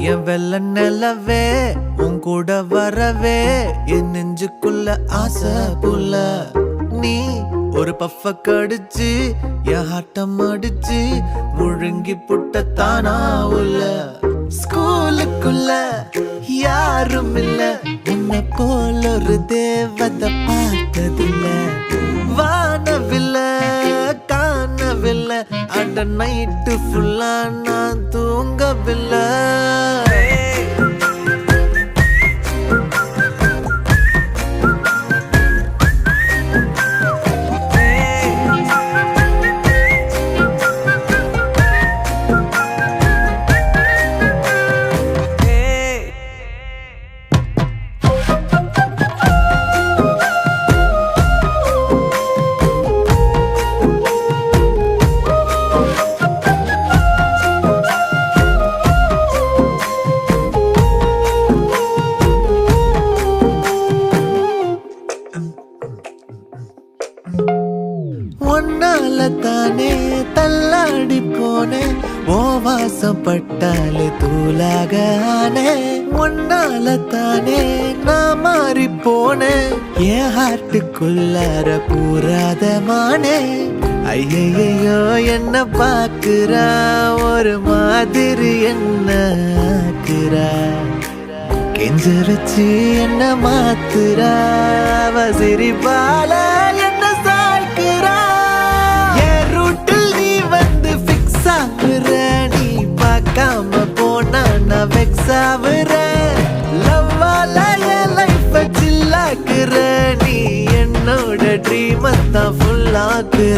என் வெள்ள நிலவே உன் கூட வரவே என் நெஞ்சுக்குள்ள ஆசை புல்ல நீ ஒரு பஃப கடிச்சு என் ஆட்டம் அடிச்சு முழுங்கி புட்ட தானா உள்ள ஸ்கூலுக்குள்ள யாரும் இல்ல உன்னை போல ஒரு தேவதை பார்த்ததில்ல வானவில்ல காணவில்லை அட நைட்டு ஃபுல்லா நான் தூங்கவில்லை ஒன்னால தானே தள்ளாடி போனேன் ஓ வாசம் பட்டாலே தூளாக ஆனே ஒன்னால தானே நான் மாறி போனேன் என் ஹார்ட்டுக்குள்ளார கூறாத மானே ஐயையோ என்ன பாக்குறா ஒரு மாதிரி என்ன ஆக்குறா கெஞ்ச வச்சு என்ன மாத்துறா சிரிப்பால என்ன சாய்க்கிறா என் ரூட்டில் நீ வந்து ஃபிக்ஸ் ஆகுற நீ பார்க்காம போனா நான் வெக்ஸ் ஆகுற லவ்வால என் லைஃப சில்லாக்குற நீ என்னோட ட்ரீம் தான் ஃபுல்லாக்குற